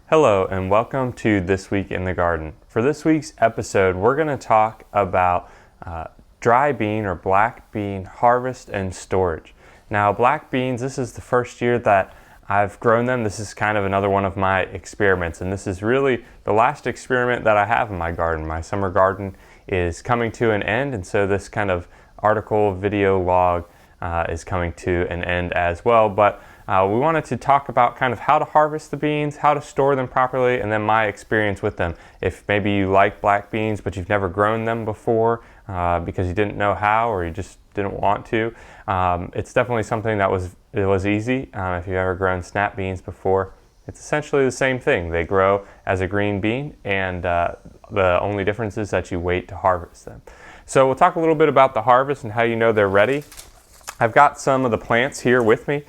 Hello and welcome to This Week in the Garden. For this week's episode, we're going to talk about dry bean or black bean harvest and storage. Now, black beans, this is the first year that I've grown them. This is kind of another one of my experiments, and this is really the last experiment that I have in my garden. My summer garden is coming to an end, and so this kind of article, video log is coming to an end as well. But we wanted to talk about kind of how to harvest the beans, how to store them properly, and then my experience with them. If maybe you like black beans but you've never grown them before because you didn't know how or you just didn't want to, it's definitely something that was easy. If you've ever grown snap beans before, it's essentially the same thing. They grow as a green bean, and the only difference is that you wait to harvest them. So we'll talk a little bit about the harvest and how you know they're ready. I've got some of the plants here with me.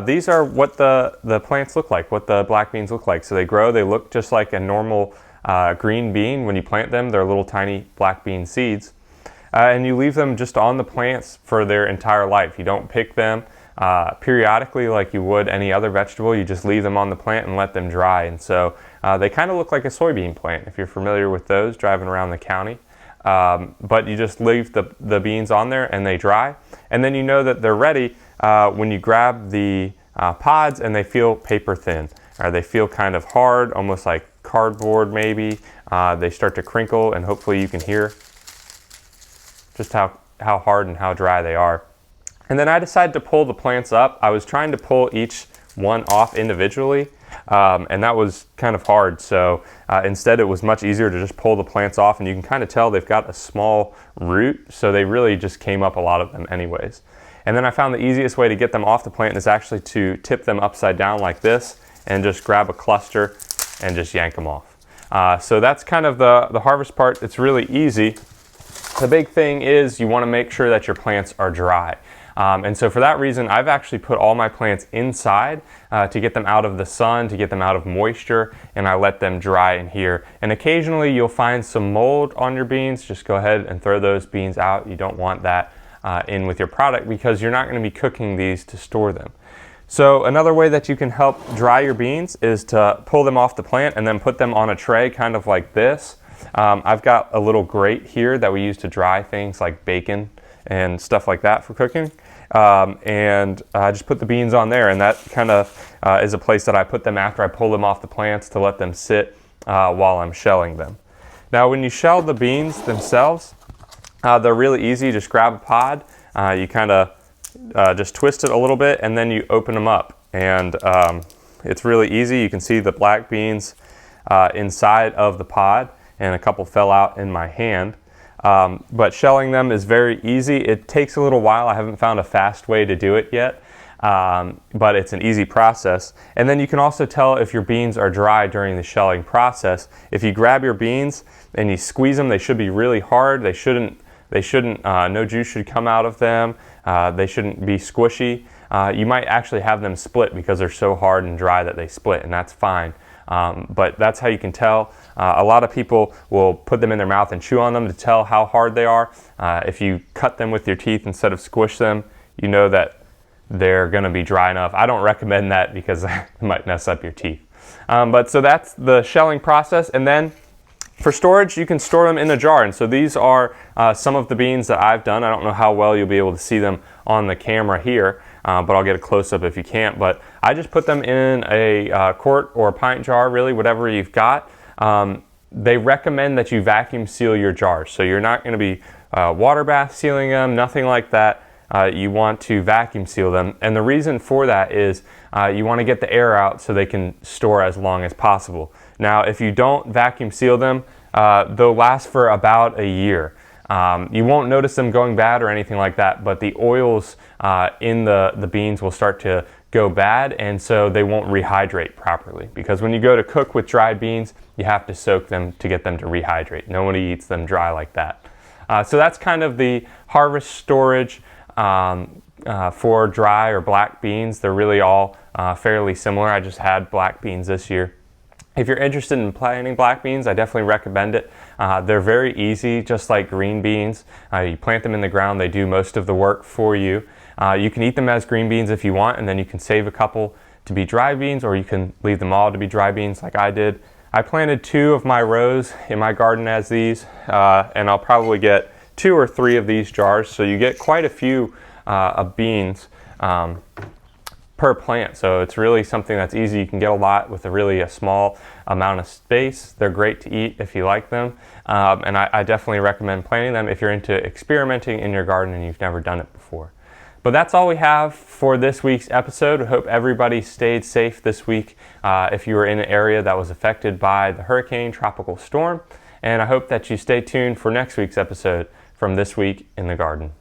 These are what the plants look like, what the black beans look like. So they grow, they look just like a normal green bean. When you plant them, they're little tiny black bean seeds. And you leave them just on the plants for their entire life. You don't pick them periodically like you would any other vegetable. You just leave them on the plant and let them dry. And so they kind of look like a soybean plant, if you're familiar with those, driving around the county. But you just leave the beans on there and they dry. And then you know that they're ready when you grab the pods and they feel paper thin, or they feel kind of hard, almost like cardboard maybe. They start to crinkle, and hopefully you can hear just how hard and how dry they are. And then I decided to pull the plants up. I was trying to pull each one off individually, and that was kind of hard. So instead it was much easier to just pull the plants off, and you can kind of tell they've got a small root, so they really just came up, a lot of them anyways. And then I found the easiest way to get them off the plant is actually to tip them upside down like this and just grab a cluster and just yank them off. So that's kind of the harvest part. It's really easy. The big thing is you want to make sure that your plants are dry. And so for that reason, I've actually put all my plants inside to get them out of the sun, to get them out of moisture, and I let them dry in here. And occasionally you'll find some mold on your beans. Just go ahead and throw those beans out. You don't want that in with your product because you're not going to be cooking these to store them. So another way that you can help dry your beans is to pull them off the plant and then put them on a tray kind of like this. I've got a little grate here that we use to dry things like bacon and stuff like that for cooking. And I just put the beans on there, and that kind of is a place that I put them after I pull them off the plants to let them sit while I'm shelling them. Now when you shell the beans themselves, they're really easy. Just grab a pod, you kind of just twist it a little bit, and then you open them up. And it's really easy. You can see the black beans inside of the pod, and a couple fell out in my hand. But shelling them is very easy. It takes a little while. I haven't found a fast way to do it yet, but it's an easy process. And then you can also tell if your beans are dry during the shelling process. If you grab your beans and you squeeze them, they should be really hard. They shouldn't, no juice should come out of them. They shouldn't be squishy. You might actually have them split because they're so hard and dry that they split, and that's fine. But that's how you can tell. A lot of people will put them in their mouth and chew on them to tell how hard they are. If you cut them with your teeth instead of squish them, you know that they're going to be dry enough. I don't recommend that because it might mess up your teeth. But so that's the shelling process. And then for storage, you can store them in a jar. And so these are some of the beans that I've done. I don't know how well you'll be able to see them on the camera here, but I'll get a close-up if you can't. But I just put them in a quart or a pint jar, really, whatever you've got. They recommend that you vacuum seal your jars. So you're not going to be water bath sealing them, nothing like that. You want to vacuum seal them. And the reason for that is you want to get the air out so they can store as long as possible. Now, if you don't vacuum seal them, they'll last for about a year. You won't notice them going bad or anything like that, but the oils in the beans will start to go bad, and so they won't rehydrate properly. Because when you go to cook with dried beans, you have to soak them to get them to rehydrate. Nobody eats them dry like that. So that's kind of the harvest storage for dry or black beans. They're really all fairly similar. I just had black beans this year. If you're interested in planting black beans, I definitely recommend it. They're very easy, just like green beans. You plant them in the ground, they do most of the work for you. You can eat them as green beans if you want, and then you can save a couple to be dry beans, or you can leave them all to be dry beans like I did. I planted 2 of my rows in my garden as these, and I'll probably get 2 or 3 of these jars, so you get quite a few of beans per plant. So it's really something that's easy. You can get a lot with a small amount of space. They're great to eat if you like them, and I definitely recommend planting them if you're into experimenting in your garden and you've never done it before. But that's all we have for this week's episode. I hope everybody stayed safe this week if you were in an area that was affected by the hurricane tropical storm. And I hope that you stay tuned for next week's episode from This Week in the Garden.